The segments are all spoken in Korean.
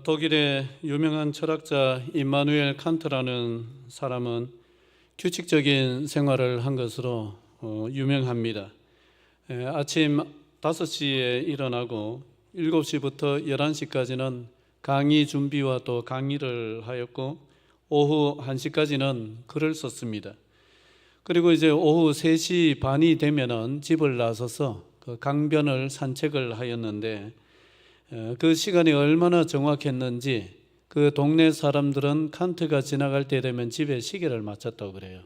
독일의 유명한 철학자 임마누엘 칸트라는 사람은 규칙적인 생활을 한 것으로 유명합니다. 아침 5시에 일어나고 7시부터 11시까지는 강의 준비와 또 강의를 하였고 오후 1시까지는 글을 썼습니다. 그리고 이제 오후 3시 반이 되면은 집을 나서서 그 강변을 산책을 하였는데 그 시간이 얼마나 정확했는지 그 동네 사람들은 칸트가 지나갈 때 되면 집에 시계를 맞췄다고 그래요.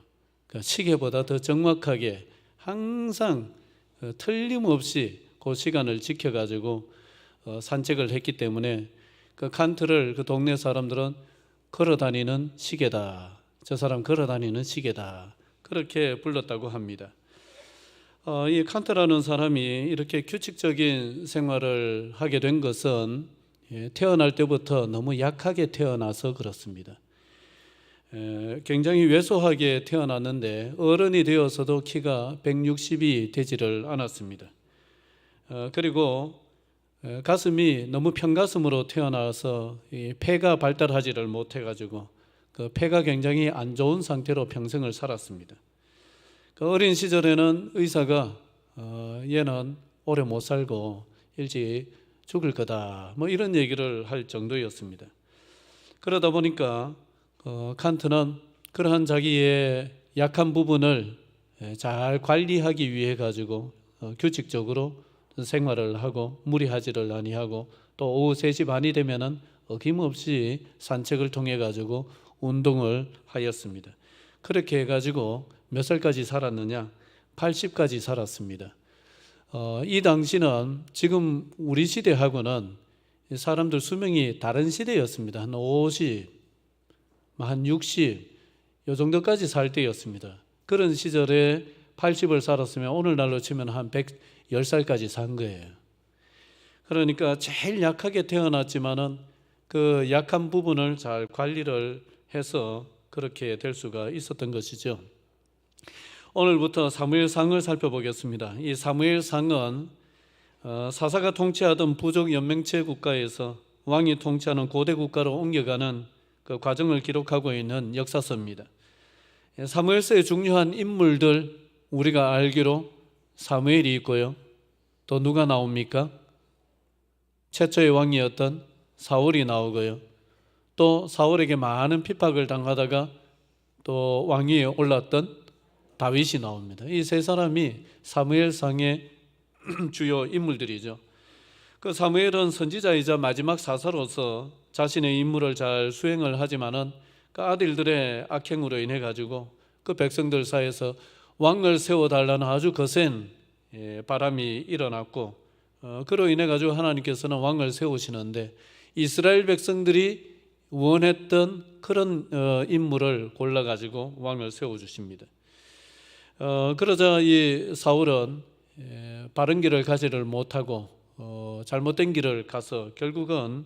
그러니까 시계보다 더 정확하게 항상 틀림없이 그 시간을 지켜가지고 산책을 했기 때문에 그 칸트를 그 동네 사람들은 걸어다니는 시계다, 저 사람 걸어다니는 시계다, 그렇게 불렀다고 합니다. 이 칸트라는 사람이 이렇게 규칙적인 생활을 하게 된 것은 태어날 때부터 너무 약하게 태어나서 그렇습니다. 굉장히 왜소하게 태어났는데 어른이 되어서도 키가 160이 되지를 않았습니다. 그리고 가슴이 너무 편가슴으로 태어나서 폐가 발달하지를 못해가지고 그 폐가 굉장히 안 좋은 상태로 평생을 살았습니다. 그 어린 시절에는 의사가 얘는 오래 못 살고 일찍 죽을 거다 뭐 이런 얘기를 할 정도였습니다. 그러다 보니까 칸트는 그러한 자기의 약한 부분을 잘 관리하기 위해 가지고 규칙적으로 생활을 하고 무리하지를 아니하고 또 오후 3시 반이 되면은 어김없이 산책을 통해 가지고 운동을 하였습니다. 그렇게 해가지고 몇 살까지 살았느냐? 80까지 살았습니다. 이 당시는 지금 우리 시대하고는 사람들 수명이 다른 시대였습니다. 한 50, 한 60, 이 정도까지 살 때였습니다. 그런 시절에 80을 살았으면 오늘날로 치면 한 110살까지 산 거예요. 그러니까 제일 약하게 태어났지만은 그 약한 부분을 잘 관리를 해서 그렇게 될 수가 있었던 것이죠. 오늘부터 사무엘상을 살펴보겠습니다. 이 사무엘상은 사사가 통치하던 부족 연맹체 국가에서 왕이 통치하는 고대 국가로 옮겨가는 그 과정을 기록하고 있는 역사서입니다. 사무엘서의 중요한 인물들 우리가 알기로 사무엘이 있고요. 또 누가 나옵니까? 최초의 왕이었던 사울이 나오고요. 또 사울에게 많은 핍박을 당하다가 또 왕위에 올랐던 다윗이 나옵니다. 이 세 사람이 사무엘상의 주요 인물들이죠. 그 사무엘은 선지자이자 마지막 사사로서 자신의 임무를 잘 수행을 하지만은 그 아들들의 악행으로 인해 가지고 그 백성들 사이에서 왕을 세워달라는 아주 거센 바람이 일어났고 그로 인해 가지고 하나님께서는 왕을 세우시는데 이스라엘 백성들이 원했던 그런 인물을 골라 가지고 왕을 세워주십니다. 그러자 이 사울은 바른 길을 가지를 못하고 잘못된 길을 가서 결국은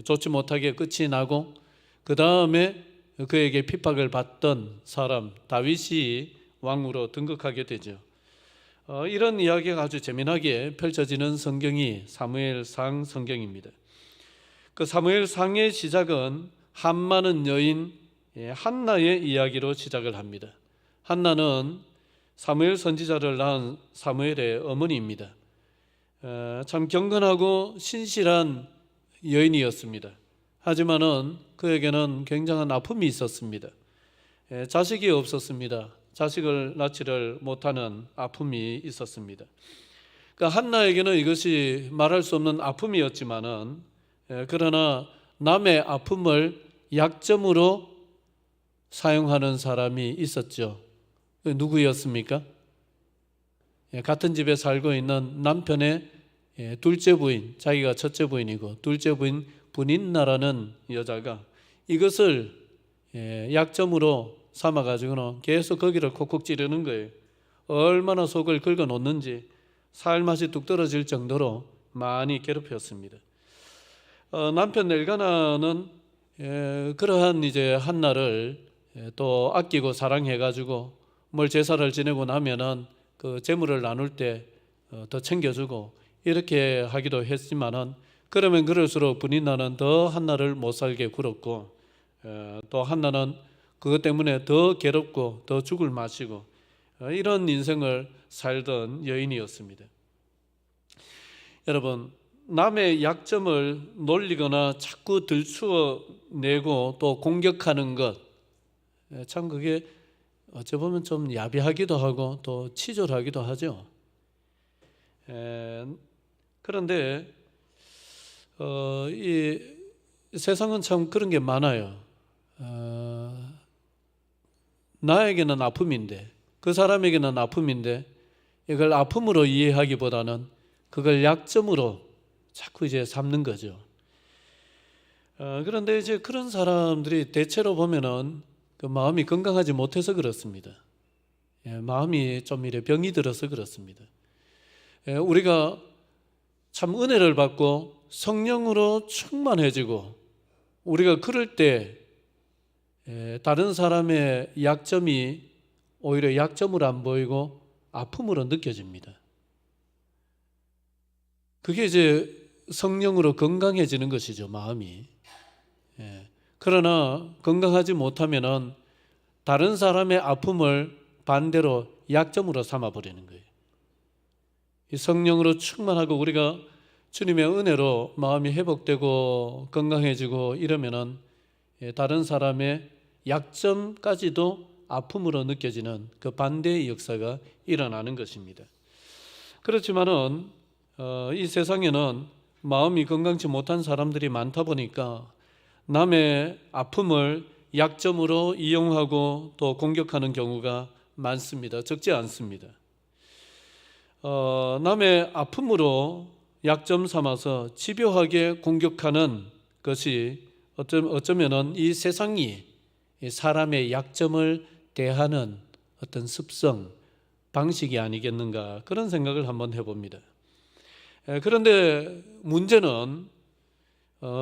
좋지 못하게 끝이 나고 그 다음에 그에게 핍박을 받던 사람 다윗이 왕으로 등극하게 되죠. 이런 이야기가 아주 재미나게 펼쳐지는 성경이 사무엘상 성경입니다. 그 사무엘상의 시작은 한마는 여인 한나의 이야기로 시작을 합니다. 한나는 사무엘 선지자를 낳은 사무엘의 어머니입니다. 참 경건하고 신실한 여인이었습니다. 하지만은 그에게는 굉장한 아픔이 있었습니다. 자식이 없었습니다. 자식을 낳지를 못하는 아픔이 있었습니다. 그러니까 한나에게는 이것이 말할 수 없는 아픔이었지만은 그러나 남의 아픔을 약점으로 사용하는 사람이 있었죠. 누구였습니까? 같은 집에 살고 있는 남편의 둘째 부인, 자기가 첫째 부인이고 둘째 부인 분인나라는 여자가 이것을 약점으로 삼아가지고는 계속 거기를 콕콕 찌르는 거예요. 얼마나 속을 긁어 놓는지 살맛이 뚝 떨어질 정도로 많이 괴롭혔습니다. 남편 엘가나는 그러한 이제 한나를 또 아끼고 사랑해가지고 뭘 제사를 지내고 나면은 그 재물을 나눌 때 더 챙겨주고 이렇게 하기도 했지만은 그러면 그럴수록 브린나는 더 한나를 못 살게 굴었고, 또 한나는 그것 때문에 더 괴롭고 더 죽을 마시고 이런 인생을 살던 여인이었습니다. 여러분, 남의 약점을 놀리거나 자꾸 들추어 내고 또 공격하는 것, 참 그게 어찌 보면 좀 야비하기도 하고 또 치졸하기도 하죠. 그런데 이 세상은 참 그런 게 많아요. 나에게는 아픔인데, 그 사람에게는 아픔인데 이걸 아픔으로 이해하기보다는 그걸 약점으로 자꾸 이제 삼는 거죠. 그런데 이제 그런 사람들이 대체로 보면은 그 마음이 건강하지 못해서 그렇습니다. 마음이 좀 이래 병이 들어서 그렇습니다. 우리가 참 은혜를 받고 성령으로 충만해지고 우리가 그럴 때 다른 사람의 약점이 오히려 약점으로 안 보이고 아픔으로 느껴집니다. 그게 이제 성령으로 건강해지는 것이죠, 마음이. 그러나 건강하지 못하면은 다른 사람의 아픔을 반대로 약점으로 삼아버리는 거예요. 이 성령으로 충만하고 우리가 주님의 은혜로 마음이 회복되고 건강해지고 이러면은 다른 사람의 약점까지도 아픔으로 느껴지는 그 반대의 역사가 일어나는 것입니다. 그렇지만은 이 세상에는 마음이 건강치 못한 사람들이 많다 보니까 남의 아픔을 약점으로 이용하고 또 공격하는 경우가 많습니다. 적지 않습니다. 남의 아픔으로 약점 삼아서 집요하게 공격하는 것이 어쩌면은 이 세상이 사람의 약점을 대하는 어떤 습성, 방식이 아니겠는가 그런 생각을 한번 해봅니다. 그런데 문제는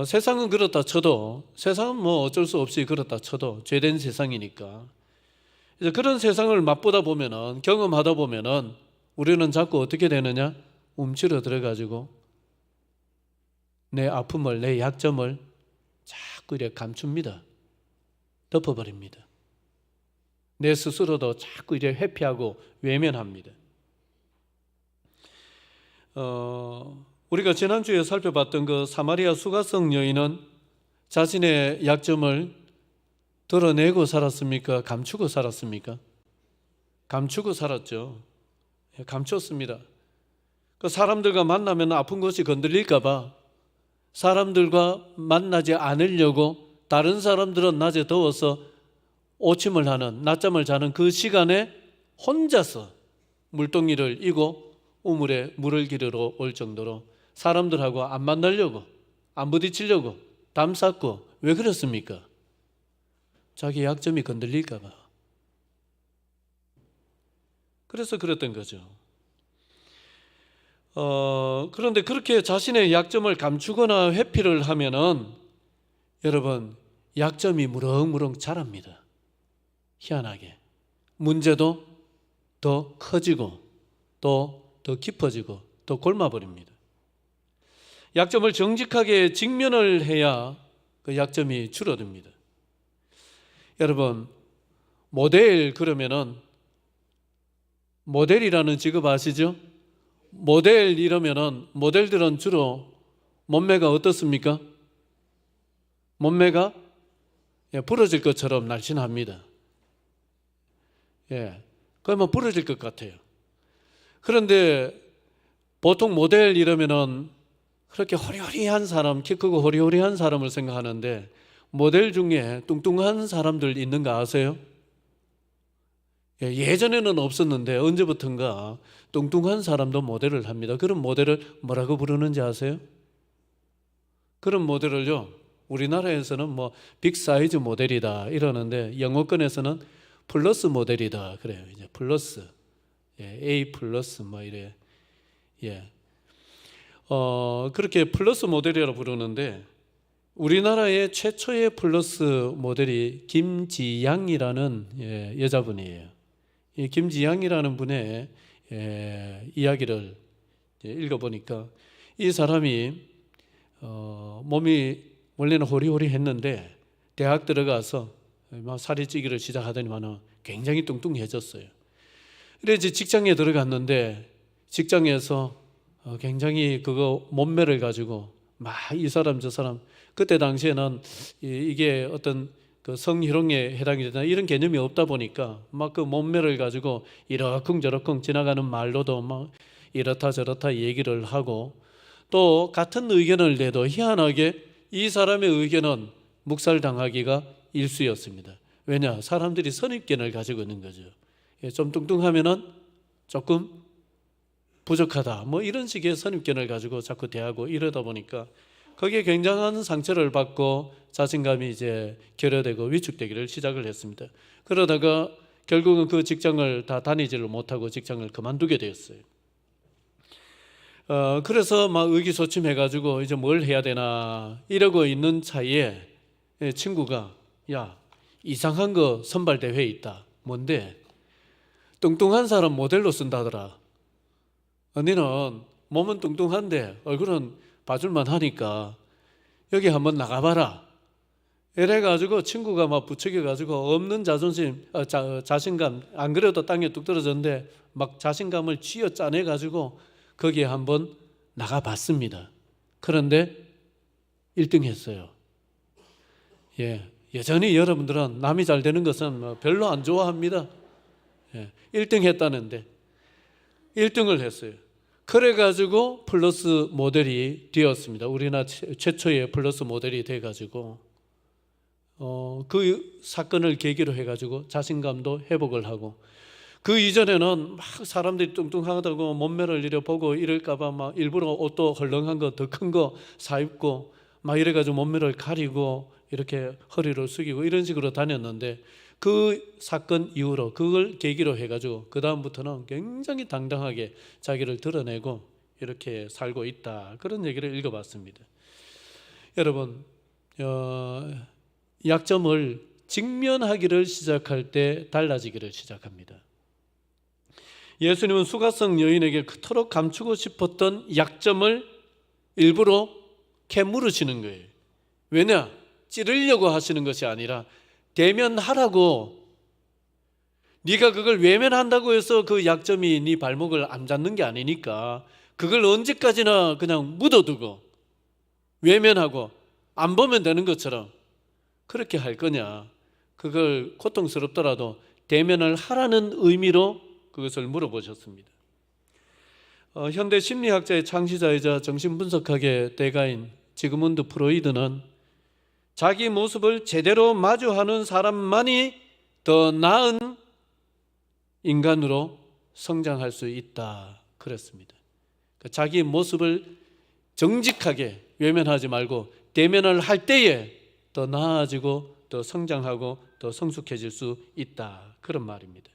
세상은 그렇다 쳐도 세상은 뭐 어쩔 수 없이 그렇다 쳐도 죄된 세상이니까 이제 그런 세상을 맛보다 보면은 경험하다 보면은 우리는 자꾸 어떻게 되느냐? 움츠러 들어가지고 내 아픔을 내 약점을 자꾸 이렇게 감춥니다. 덮어버립니다. 내 스스로도 자꾸 이렇게 회피하고 외면합니다. 우리가 지난주에 살펴봤던 그 사마리아 수가성 여인은 자신의 약점을 드러내고 살았습니까? 감추고 살았습니까? 감추고 살았죠. 감췄습니다. 그 사람들과 만나면 아픈 것이 건들릴까봐 사람들과 만나지 않으려고 다른 사람들은 낮에 더워서 오침을 하는 낮잠을 자는 그 시간에 혼자서 물동이를 이고 우물에 물을 기르러 올 정도로 사람들하고 안 만나려고 안 부딪히려고 담쌌고 왜 그렇습니까? 자기 약점이 건들릴까 봐. 그래서 그랬던 거죠. 그런데 그렇게 자신의 약점을 감추거나 회피를 하면은 여러분 약점이 무럭무럭 자랍니다. 희한하게 문제도 더 커지고 또 더 깊어지고 더 골마버립니다. 약점을 정직하게 직면을 해야 그 약점이 줄어듭니다. 여러분 모델 그러면은 모델이라는 직업 아시죠? 모델 이러면은 모델들은 주로 몸매가 어떻습니까? 몸매가 부러질 것처럼 날씬합니다. 그러면 부러질 것 같아요. 그런데 보통 모델 이러면은 그렇게 호리호리한 사람, 키 크고 호리호리한 사람을 생각하는데 모델 중에 뚱뚱한 사람들 있는 거 아세요? 예전에는 없었는데 언제부턴가 뚱뚱한 사람도 모델을 합니다. 그런 모델을 뭐라고 부르는지 아세요? 그런 모델을요, 우리나라에서는 뭐 빅사이즈 모델이다 이러는데 영어권에서는 플러스 모델이다 그래요. 이제 플러스, A 플러스 뭐 이래. 그렇게 플러스 모델이라고 부르는데 우리나라의 최초의 플러스 모델이 김지양이라는 여자분이에요. 이 김지양이라는 분의 이야기를 읽어보니까 이 사람이 몸이 원래는 호리호리했는데 대학 들어가서 막 살이 찌기를 시작하더니만은 굉장히 뚱뚱해졌어요. 그래서 이제 직장에 들어갔는데 직장에서 굉장히 그거 몸매를 가지고 막 이 사람 저 사람, 그때 당시에는 이게 어떤 그 성희롱에 해당이 되나 이런 개념이 없다 보니까 막 그 몸매를 가지고 이러쿵저러쿵 지나가는 말로도 막 이렇다 저렇다 얘기를 하고, 또 같은 의견을 내도 희한하게 이 사람의 의견은 묵살당하기가 일쑤였습니다. 왜냐? 사람들이 선입견을 가지고 있는 거죠. 좀 뚱뚱하면은 조금 부족하다, 뭐 이런 식의 선입견을 가지고 자꾸 대하고 이러다 보니까 거기에 굉장한 상처를 받고 자신감이 이제 결여되고 위축되기를 시작을 했습니다. 그러다가 결국은 그 직장을 다 다니지를 못하고 직장을 그만두게 되었어요. 그래서 막 의기소침해가지고 이제 뭘 해야 되나 이러고 있는 차이에 친구가, 야, 이상한 거 선발대회 있다. 뭔데? 뚱뚱한 사람 모델로 쓴다더라. 너는 몸은 뚱뚱한데 얼굴은 봐줄만 하니까 여기 한번 나가봐라. 이래가지고 친구가 막 부추겨가지고 없는 자존심, 자신감, 안 그래도 땅에 뚝 떨어졌는데 막 자신감을 쥐어 짜내가지고 거기에 한번 나가봤습니다. 그런데 1등 했어요. 여전히 여러분들은 남이 잘 되는 것은 별로 안 좋아합니다. 1등 했다는데 1등을 했어요. 그래가지고 플러스 모델이 되었습니다. 우리나라 최초의 플러스 모델이 돼가지고 그 사건을 계기로 해가지고 자신감도 회복을 하고, 그 이전에는 막 사람들이 뚱뚱하다고 몸매를 이려보고 이럴까봐 막 일부러 옷도 헐렁한 거 더 큰 거 사입고 막 이래가지고 몸매를 가리고 이렇게 허리를 숙이고 이런 식으로 다녔는데, 그 사건 이후로 그걸 계기로 해가지고 그 다음부터는 굉장히 당당하게 자기를 드러내고 이렇게 살고 있다, 그런 얘기를 읽어봤습니다. 여러분, 약점을 직면하기를 시작할 때 달라지기를 시작합니다. 예수님은 수가성 여인에게 그토록 감추고 싶었던 약점을 일부러 캐물으시는 거예요. 왜냐? 찌르려고 하시는 것이 아니라 대면하라고. 네가 그걸 외면한다고 해서 그 약점이 네 발목을 안 잡는 게 아니니까 그걸 언제까지나 그냥 묻어두고 외면하고 안 보면 되는 것처럼 그렇게 할 거냐. 그걸 고통스럽더라도 대면을 하라는 의미로 그것을 물어보셨습니다. 현대 심리학자의 창시자이자 정신분석학의 대가인 지그문드 프로이드는 자기 모습을 제대로 마주하는 사람만이 더 나은 인간으로 성장할 수 있다 그랬습니다. 자기 모습을 정직하게 외면하지 말고 대면을 할 때에 더 나아지고 더 성장하고 더 성숙해질 수 있다, 그런 말입니다.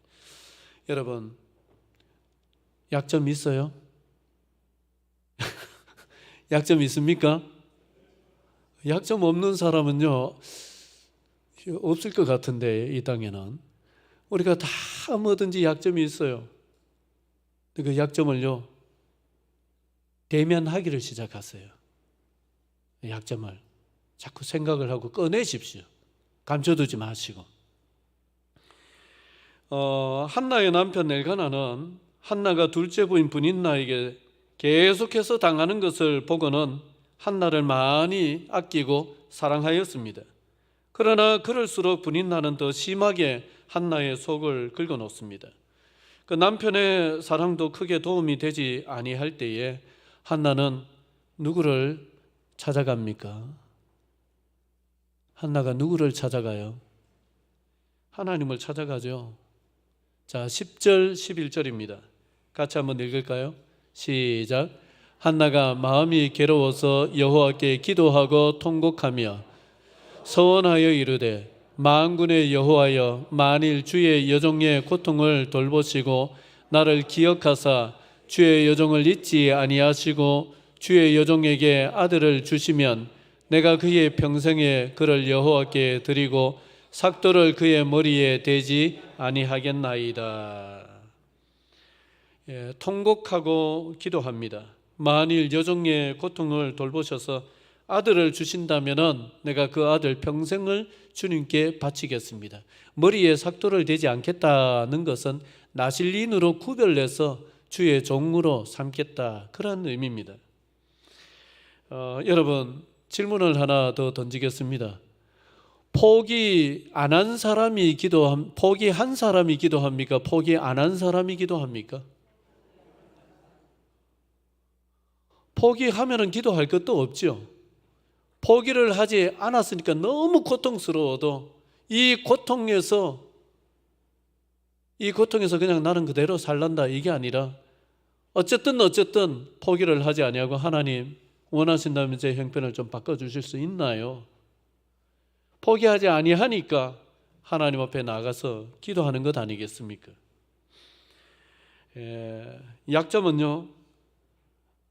여러분, 약점 있어요? 약점 있습니까? 약점 없는 사람은요 없을 것 같은데, 이 땅에는 우리가 다 뭐든지 약점이 있어요. 그 약점을요 대면하기를 시작하세요. 약점을 자꾸 생각을 하고 꺼내십시오. 감춰두지 마시고. 한나의 남편 엘가나는 한나가 둘째 부인 브닌나에게 계속해서 당하는 것을 보고는 한나를 많이 아끼고 사랑하였습니다. 그러나 그럴수록 브닌나는 더 심하게 한나의 속을 긁어놓습니다. 그 남편의 사랑도 크게 도움이 되지 아니할 때에 한나는 누구를 찾아갑니까? 한나가 누구를 찾아가요? 하나님을 찾아가죠. 자, 10절 11절입니다. 같이 한번 읽을까요? 시작. 한나가 마음이 괴로워서 여호와께 기도하고 통곡하며 서원하여 이르되, 만군의 여호와여, 만일 주의 여종의 고통을 돌보시고 나를 기억하사 주의 여종을 잊지 아니하시고 주의 여종에게 아들을 주시면 내가 그의 평생에 그를 여호와께 드리고 삭도를 그의 머리에 대지 아니하겠나이다. 통곡하고 기도합니다. 만일 여종의 고통을 돌보셔서 아들을 주신다면은 내가 그 아들 평생을 주님께 바치겠습니다. 머리에 삭도를 대지 않겠다는 것은 나실린으로 구별내서 주의 종으로 삼겠다, 그런 의미입니다. 여러분, 질문을 하나 더 던지겠습니다. 포기한 사람이 기도합니까? 포기 안 한 사람이 기도합니까? 포기하면은 기도할 것도 없죠. 포기를 하지 않았으니까 너무 고통스러워도 이 고통에서 그냥 나는 그대로 살란다, 이게 아니라 어쨌든 포기를 하지 아니하고 하나님 원하신다면 제 형편을 좀 바꿔주실 수 있나요? 포기하지 아니하니까 하나님 앞에 나가서 기도하는 것 아니겠습니까? 약점은요,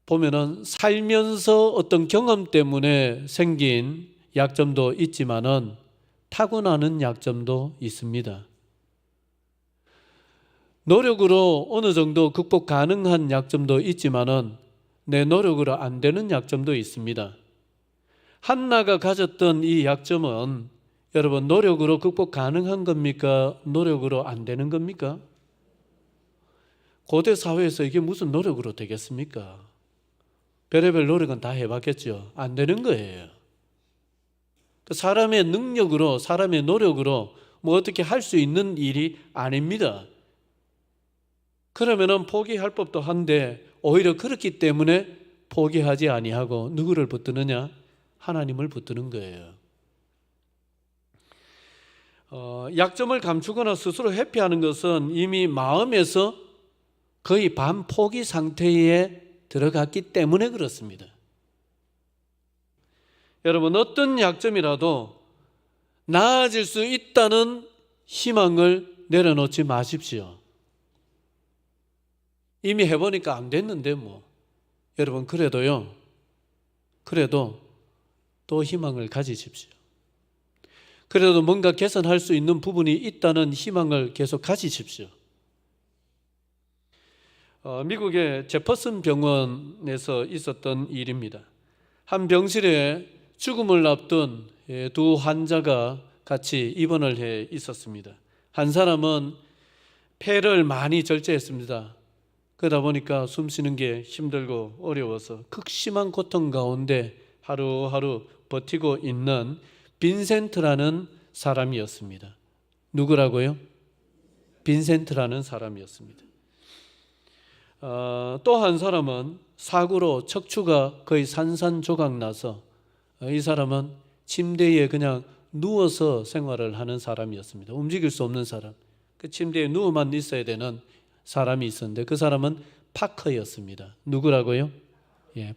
보면은 살면서 어떤 경험 때문에 생긴 약점도 있지만은 타고나는 약점도 있습니다. 노력으로 어느 정도 극복 가능한 약점도 있지만은 내 노력으로 안 되는 약점도 있습니다. 한나가 가졌던 이 약점은 여러분, 노력으로 극복 가능한 겁니까? 노력으로 안 되는 겁니까? 고대 사회에서 이게 무슨 노력으로 되겠습니까? 별의별 노력은 다 해봤겠죠. 안 되는 거예요. 사람의 능력으로, 사람의 노력으로 뭐 어떻게 할 수 있는 일이 아닙니다. 그러면은 포기할 법도 한데 오히려 그렇기 때문에 포기하지 아니하고 누구를 붙드느냐? 하나님을 붙드는 거예요. 약점을 감추거나 스스로 회피하는 것은 이미 마음에서 거의 반포기 상태에 들어갔기 때문에 그렇습니다. 여러분, 어떤 약점이라도 나아질 수 있다는 희망을 내려놓지 마십시오. 이미 해보니까 안 됐는데 뭐. 여러분, 그래도 또 희망을 가지십시오. 그래도 뭔가 개선할 수 있는 부분이 있다는 희망을 계속 가지십시오. 미국의 제퍼슨 병원에서 있었던 일입니다. 한 병실에 죽음을 앞둔 두 환자가 같이 입원을 해 있었습니다. 한 사람은 폐를 많이 절제했습니다. 그러다 보니까 숨 쉬는 게 힘들고 어려워서 극심한 고통 가운데 하루하루 버티고 있는 빈센트라는 사람이었습니다. 누구라고요? 빈센트라는 사람이었습니다. 또 한 사람은 사고로 척추가 거의 산산조각 나서 이 사람은 침대에 그냥 누워서 생활을 하는 사람이었습니다. 움직일 수 없는 사람, 그 침대에 누워만 있어야 되는 사람이 있었는데 그 사람은 파커였습니다. 누구라고요?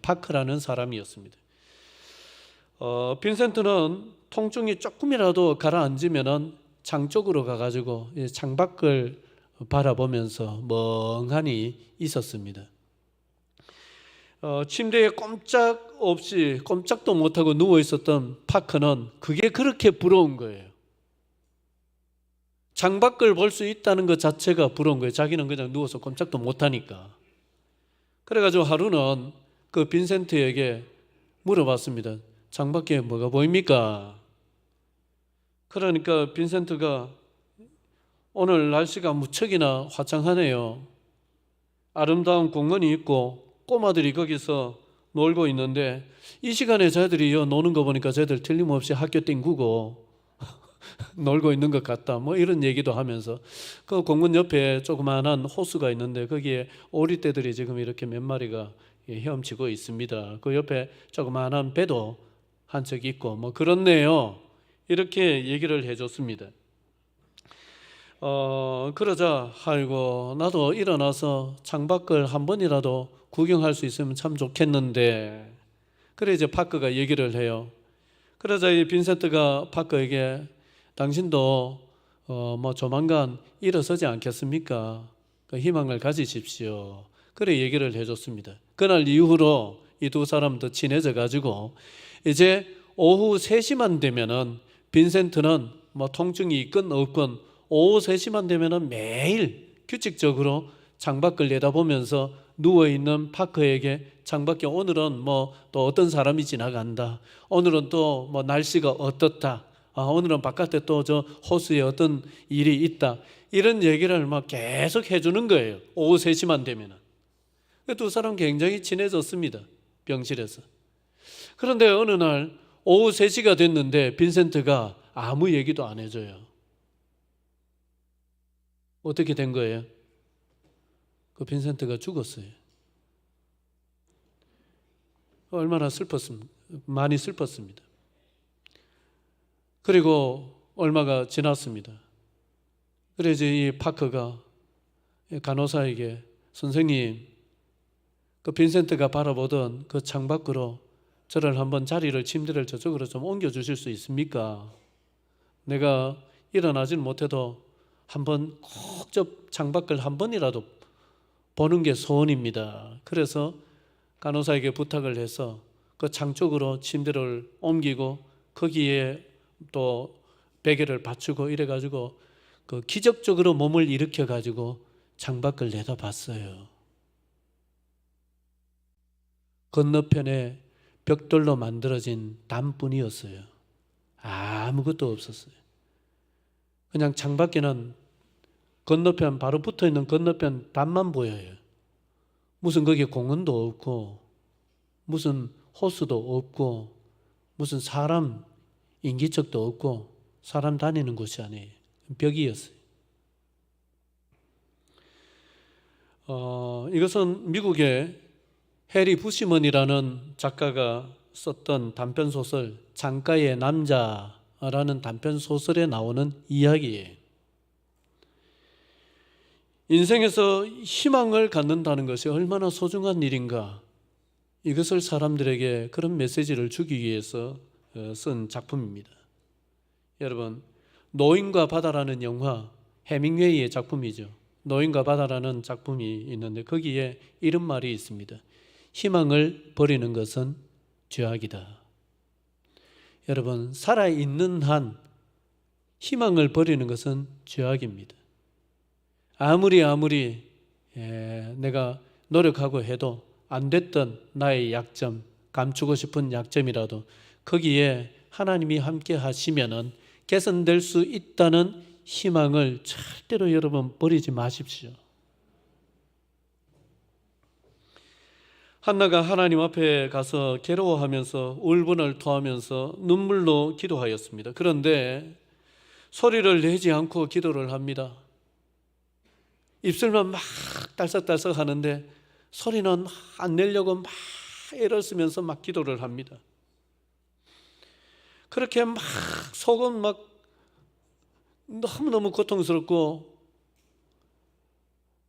파커라는 사람이었습니다. 빈센트는 통증이 조금이라도 가라앉으면 창 쪽으로 가가지고 창밖을 바라보면서 멍하니 있었습니다. 침대에 꼼짝도 못하고 누워 있었던 파커는 그게 그렇게 부러운 거예요. 창밖을 볼 수 있다는 것 자체가 부러운 거예요. 자기는 그냥 누워서 꼼짝도 못하니까. 그래가지고 하루는 그 빈센트에게 물어봤습니다. 창밖에 뭐가 보입니까? 그러니까 빈센트가 오늘 날씨가 무척이나 화창하네요. 아름다운 공원이 있고 꼬마들이 거기서 놀고 있는데 이 시간에 저희들이 노는 거 보니까 저희들 틀림없이 학교 땡구고 놀고 있는 것 같다, 뭐 이런 얘기도 하면서 그 공원 옆에 조그마한 호수가 있는데 거기에 오리떼들이 지금 이렇게 몇 마리가 헤엄치고 있습니다. 그 옆에 조그마한 배도 한 척 있고 뭐 그렇네요. 이렇게 얘기를 해줬습니다. 그러자 아이고 나도 일어나서 창밖을 한 번이라도 구경할 수 있으면 참 좋겠는데, 그래 이제 파커가 얘기를 해요. 그러자 이 빈센트가 파커에게 당신도 뭐 조만간 일어서지 않겠습니까? 그 희망을 가지십시오. 그래 얘기를 해줬습니다. 그날 이후로 이 두 사람 더 친해져 가지고 이제 오후 3시만 되면은 빈센트는 뭐 통증이 있건 없건 오후 3시만 되면은 매일 규칙적으로 창밖을 내다보면서 누워있는 파커에게 창밖에 오늘은 뭐 또 어떤 사람이 지나간다, 오늘은 또 뭐 날씨가 어떻다, 오늘은 바깥에 또 저 호수에 어떤 일이 있다, 이런 얘기를 막 계속 해주는 거예요. 오후 3시만 되면은. 두 사람 굉장히 친해졌습니다, 병실에서. 그런데 어느 날 오후 3시가 됐는데 빈센트가 아무 얘기도 안 해줘요. 어떻게 된 거예요? 그 빈센트가 죽었어요. 얼마나 슬펐습니까? 많이 슬펐습니다. 그리고 얼마가 지났습니다. 그래서 이 파커가 간호사에게, 선생님, 그 빈센트가 바라보던 그 창밖으로 저를 한번 침대를 저쪽으로 좀 옮겨주실 수 있습니까? 내가 일어나지는 못해도 한번 꼭 저 창밖을 한 번이라도 보는 게 소원입니다. 그래서 간호사에게 부탁을 해서 그 창 쪽으로 침대를 옮기고 거기에 또 베개를 받치고 이래가지고 그 기적적으로 몸을 일으켜가지고 창밖을 내다봤어요. 건너편에 벽돌로 만들어진 담뿐이었어요. 아무것도 없었어요. 그냥 창밖에는 건너편, 바로 붙어있는 건너편 담만 보여요. 무슨 거기에 공원도 없고 무슨 호수도 없고 무슨 사람 인기척도 없고 사람 다니는 곳이 아니에요. 벽이었어요. 이것은 미국의 해리 부시먼이라는 작가가 썼던 단편소설 창가의 남자라는 단편소설에 나오는 이야기예요. 인생에서 희망을 갖는다는 것이 얼마나 소중한 일인가, 이것을 사람들에게 그런 메시지를 주기 위해서 쓴 작품입니다. 여러분, 노인과 바다라는 영화, 해밍웨이의 작품이죠. 노인과 바다라는 작품이 있는데 거기에 이런 말이 있습니다. 희망을 버리는 것은 죄악이다. 여러분, 살아있는 한 희망을 버리는 것은 죄악입니다. 아무리 내가 노력하고 해도 안 됐던 나의 약점, 감추고 싶은 약점이라도 거기에 하나님이 함께 하시면은 개선될 수 있다는 희망을 절대로 여러분 버리지 마십시오. 한나가 하나님 앞에 가서 괴로워하면서 울분을 토하면서 눈물로 기도하였습니다. 그런데 소리를 내지 않고 기도를 합니다. 입술만 막 딸싹딸싹 하는데 소리는 안 내려고 막 애를 쓰면서 막 기도를 합니다. 그렇게 막 속은 막 너무너무 고통스럽고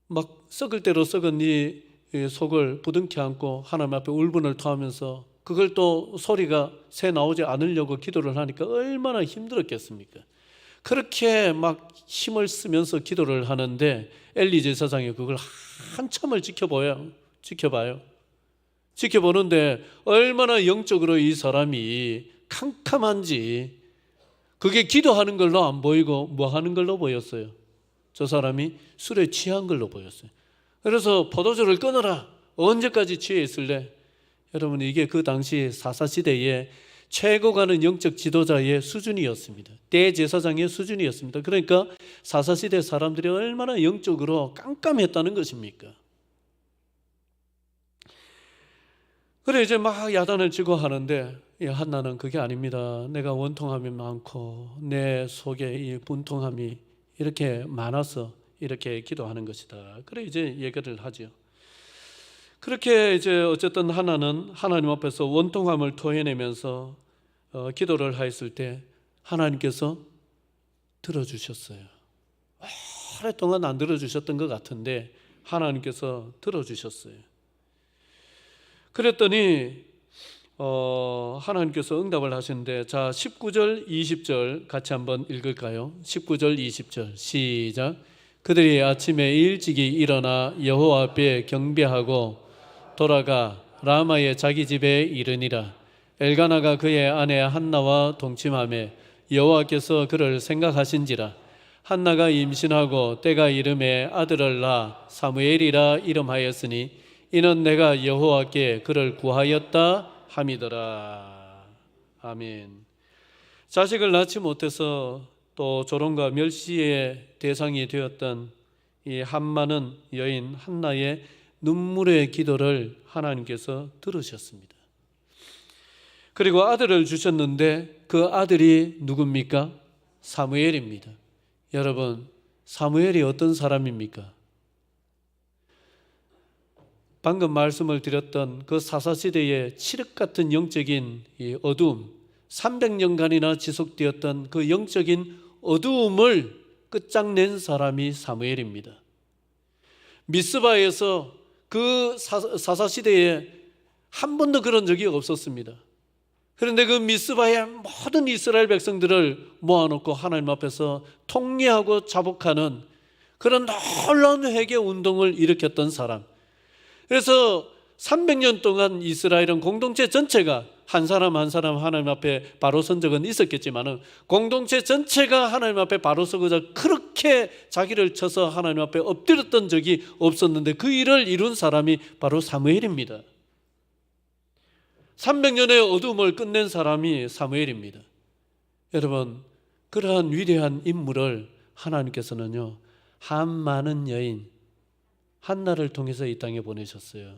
막 썩을 대로 썩은 이 속을 부둥켜 안고 하나님 앞에 울분을 토하면서 그걸 또 소리가 새 나오지 않으려고 기도를 하니까 얼마나 힘들었겠습니까? 그렇게 막 힘을 쓰면서 기도를 하는데 엘리 제사장이 그걸 한참을 지켜봐요. 지켜보는데 얼마나 영적으로 이 사람이 캄캄한지, 그게 기도하는 걸로 안 보이고 뭐 하는 걸로 보였어요? 저 사람이 술에 취한 걸로 보였어요. 그래서 포도주를 끊어라. 언제까지 취해 있을래? 여러분, 이게 그 당시 사사시대에 최고 가는 영적 지도자의 수준이었습니다. 대제사장의 수준이었습니다. 그러니까 사사시대 사람들이 얼마나 영적으로 깜깜했다는 것입니까? 그래 이제 막 야단을 치고 하는데 한나는 그게 아닙니다. 내가 원통함이 많고 내 속에 이 분통함이 이렇게 많아서 이렇게 기도하는 것이다. 그래 이제 얘기를 하죠. 그렇게 이제 어쨌든 한나는 하나님 앞에서 원통함을 토해내면서 기도를 하였을 때 하나님께서 들어주셨어요. 오랫동안 안 들어주셨던 것 같은데 하나님께서 들어주셨어요. 그랬더니 하나님께서 응답을 하시는데, 자 19절 20절 같이 한번 읽을까요? 19절 20절 시작. 그들이 아침에 일찍이 일어나 여호와 앞에 경배하고 돌아가 라마의 자기 집에 이르니라. 엘가나가 그의 아내 한나와 동침하며 여호와께서 그를 생각하신지라. 한나가 임신하고 때가 이름에 아들을 낳아 사무엘이라 이름하였으니 이는 내가 여호와께 그를 구하였다 함이더라. 아멘. 자식을 낳지 못해서 또 조롱과 멸시의 대상이 되었던 이 한많은 여인 한나의 눈물의 기도를 하나님께서 들으셨습니다. 그리고 아들을 주셨는데 그 아들이 누굽니까? 사무엘입니다. 여러분, 사무엘이 어떤 사람입니까? 방금 말씀을 드렸던 그 사사시대의 칠흑 같은 영적인 이 어두움, 300년간이나 지속되었던 그 영적인 어두움을 끝장낸 사람이 사무엘입니다. 미스바에서 그 사사시대에 한 번도 그런 적이 없었습니다. 그런데 그 미스바의 모든 이스라엘 백성들을 모아놓고 하나님 앞에서 통례하고 자복하는 그런 놀라운 회개 운동을 일으켰던 사람. 그래서 300년 동안 이스라엘은 공동체 전체가 한 사람 한 사람 하나님 앞에 바로 선 적은 있었겠지만 공동체 전체가 하나님 앞에 바로 서고자 그렇게 자기를 쳐서 하나님 앞에 엎드렸던 적이 없었는데 그 일을 이룬 사람이 바로 사무엘입니다. 300년의 어둠을 끝낸 사람이 사무엘입니다. 여러분, 그러한 위대한 인물을 하나님께서는요, 한 많은 여인 한나를 통해서 이 땅에 보내셨어요.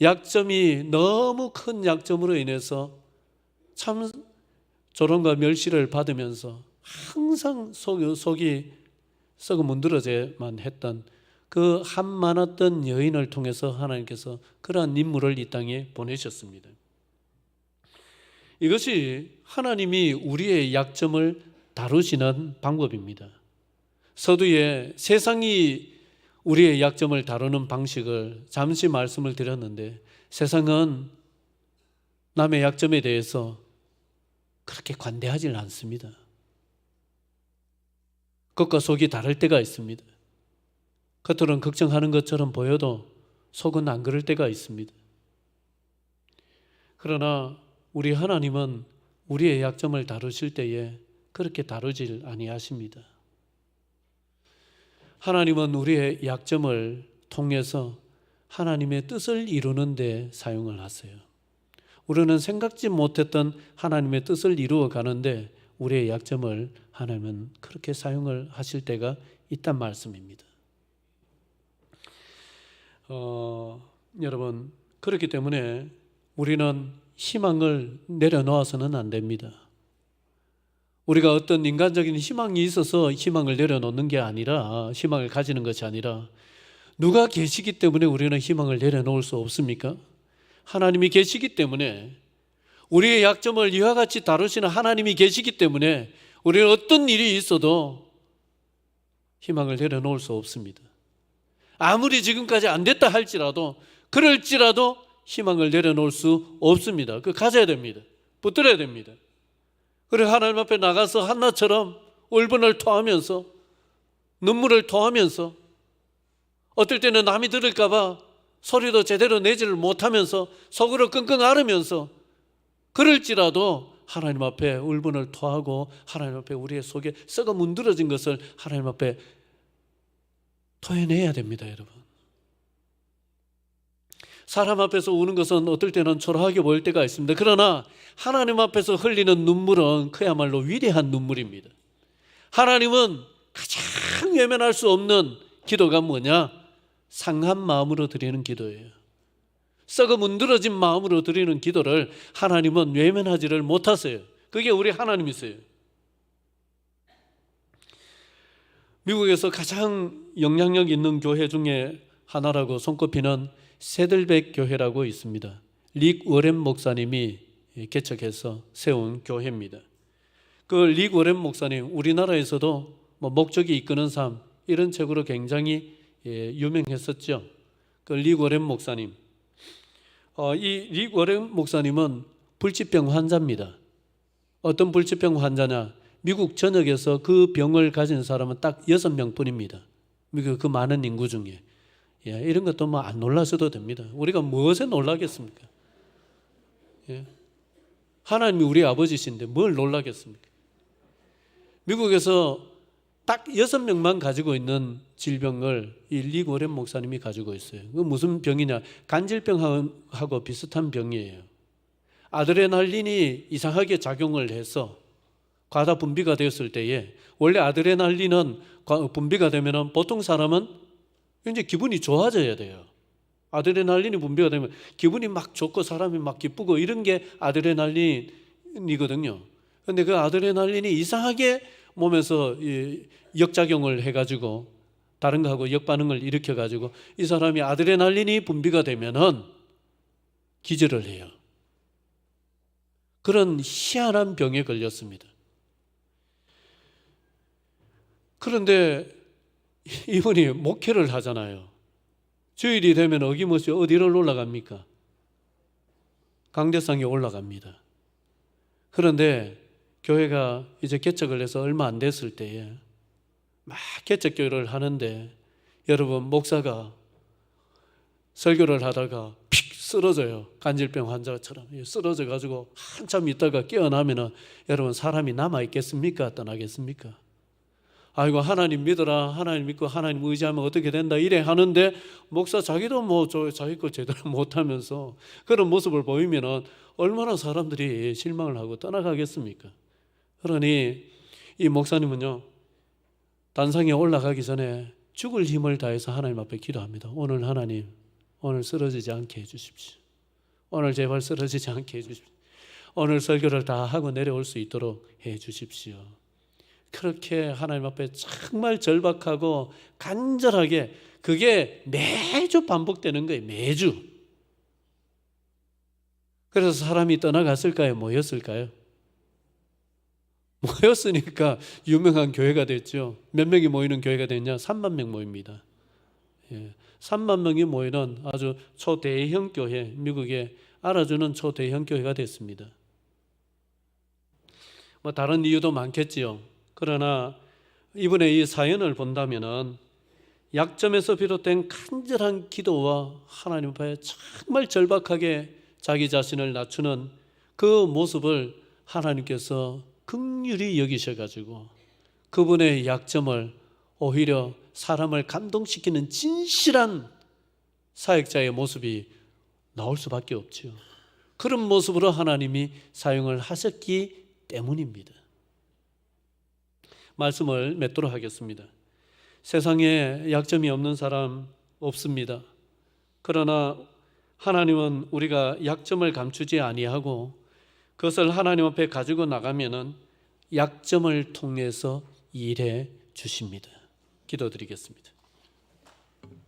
약점이 너무 큰 약점으로 인해서 참 조롱과 멸시를 받으면서 항상 속이 썩어 문드러져만 했던 그 한 많았던 여인을 통해서 하나님께서 그러한 인물을 이 땅에 보내셨습니다. 이것이 하나님이 우리의 약점을 다루시는 방법입니다. 서두에 세상이 우리의 약점을 다루는 방식을 잠시 말씀을 드렸는데 세상은 남의 약점에 대해서 그렇게 관대하지 않습니다. 겉과 속이 다를 때가 있습니다. 겉으로는 걱정하는 것처럼 보여도 속은 안 그럴 때가 있습니다. 그러나 우리 하나님은 우리의 약점을 다루실 때에 그렇게 다루질 아니하십니다. 하나님은 우리의 약점을 통해서 하나님의 뜻을 이루는 데 사용을 하세요. 우리는 생각지 못했던 하나님의 뜻을 이루어 가는데 우리의 약점을 하나님은 그렇게 사용을 하실 때가 있단 말씀입니다. 여러분, 그렇기 때문에 우리는 희망을 내려놓아서는 안 됩니다. 우리가 어떤 인간적인 희망이 있어서 희망을 내려놓는 게 아니라, 희망을 가지는 것이 아니라 누가 계시기 때문에 우리는 희망을 내려놓을 수 없습니까? 하나님이 계시기 때문에, 우리의 약점을 이와 같이 다루시는 하나님이 계시기 때문에 우리는 어떤 일이 있어도 희망을 내려놓을 수 없습니다. 아무리 지금까지 안 됐다 할지라도, 그럴지라도 희망을 내려놓을 수 없습니다. 그거 가져야 됩니다. 붙들어야 됩니다. 그리고 하나님 앞에 나가서 한나처럼 울분을 토하면서, 눈물을 토하면서, 어떨 때는 남이 들을까 봐 소리도 제대로 내지를 못하면서 속으로 끙끙 앓으면서, 그럴지라도 하나님 앞에 울분을 토하고 하나님 앞에 우리의 속에 썩어 문드러진 것을 하나님 앞에 토해내야 됩니다. 여러분, 사람 앞에서 우는 것은 어떨 때는 초라하게 보일 때가 있습니다. 그러나 하나님 앞에서 흘리는 눈물은 그야말로 위대한 눈물입니다. 하나님은 가장 외면할 수 없는 기도가 뭐냐? 상한 마음으로 드리는 기도예요. 썩어 문드러진 마음으로 드리는 기도를 하나님은 외면하지를 못하세요. 그게 우리 하나님이세요. 미국에서 가장 영향력 있는 교회 중에 하나라고 손꼽히는 세들백 교회라고 있습니다. 릭 워렌 목사님이 개척해서 세운 교회입니다. 그 릭 워렌 목사님, 우리나라에서도 목적이 이끄는 삶, 이런 책으로 굉장히 유명했었죠. 그 릭 워렌 목사님, 이 릭 워렌 목사님은 불치병 환자입니다. 어떤 불치병 환자냐? 미국 전역에서 그 병을 가진 사람은 딱 6명뿐입니다. 미국 그 많은 인구 중에. 이런 것도 안 놀라셔도 됩니다. 우리가 무엇에 놀라겠습니까? 하나님이 우리 아버지신데 뭘 놀라겠습니까? 미국에서 딱 6명만 가지고 있는 질병을 이 리고렌 목사님이 가지고 있어요. 그 무슨 병이냐? 간질병하고 비슷한 병이에요. 아드레날린이 이상하게 작용을 해서 과다 분비가 되었을 때에, 원래 아드레날린은 분비가 되면은 보통 사람은 굉장히 기분이 좋아져야 돼요. 아드레날린이 분비가 되면 기분이 막 좋고 사람이 막 기쁘고 이런 게 아드레날린이거든요. 근데 그 아드레날린이 이상하게 몸에서 역작용을 해가지고 다른 거하고 역반응을 일으켜가지고 이 사람이 아드레날린이 분비가 되면은 기절을 해요. 그런 희한한 병에 걸렸습니다. 그런데 이분이 목회를 하잖아요. 주일이 되면 어김없이 어디를 올라갑니까? 강대상에 올라갑니다. 그런데 교회가 이제 개척을 해서 얼마 안 됐을 때에 막 개척교회를 하는데, 여러분, 목사가 설교를 하다가 픽 쓰러져요. 간질병 환자처럼 쓰러져 가지고 한참 있다가 깨어나면은 여러분, 사람이 남아 있겠습니까? 떠나겠습니까? 아이고, 하나님 믿어라, 하나님 믿고 하나님 의지하면 어떻게 된다 이래 하는데, 목사 자기도 뭐 자기 거 제대로 못하면서 그런 모습을 보이면은 얼마나 사람들이 실망을 하고 떠나가겠습니까? 그러니 이 목사님은요, 단상에 올라가기 전에 죽을 힘을 다해서 하나님 앞에 기도합니다. 오늘 하나님, 오늘 쓰러지지 않게 해주십시오. 오늘 제발 쓰러지지 않게 해주십시오. 오늘 설교를 다 하고 내려올 수 있도록 해주십시오. 그렇게 하나님 앞에 정말 절박하고 간절하게, 그게 매주 반복되는 거예요. 매주. 그래서 사람이 떠나갔을까요? 모였을까요? 모였으니까 유명한 교회가 됐죠. 몇 명이 모이는 교회가 됐냐? 3만 명 모입니다. 3만 명이 모이는 아주 초대형 교회, 미국에 알아주는 초대형 교회가 됐습니다. 뭐 다른 이유도 많겠지요. 그러나 이분의 이 사연을 본다면은 약점에서 비롯된 간절한 기도와 하나님 앞에 정말 절박하게 자기 자신을 낮추는 그 모습을 하나님께서 긍휼히 여기셔가지고 그분의 약점을 오히려 사람을 감동시키는 진실한 사역자의 모습이 나올 수밖에 없죠. 그런 모습으로 하나님이 사용을 하셨기 때문입니다. 말씀을 맺도록 하겠습니다. 세상에 약점이 없는 사람 없습니다. 그러나 하나님은 우리가 약점을 감추지 아니하고 그것을 하나님 앞에 가지고 나가면은 약점을 통해서 일해 주십니다. 기도드리겠습니다.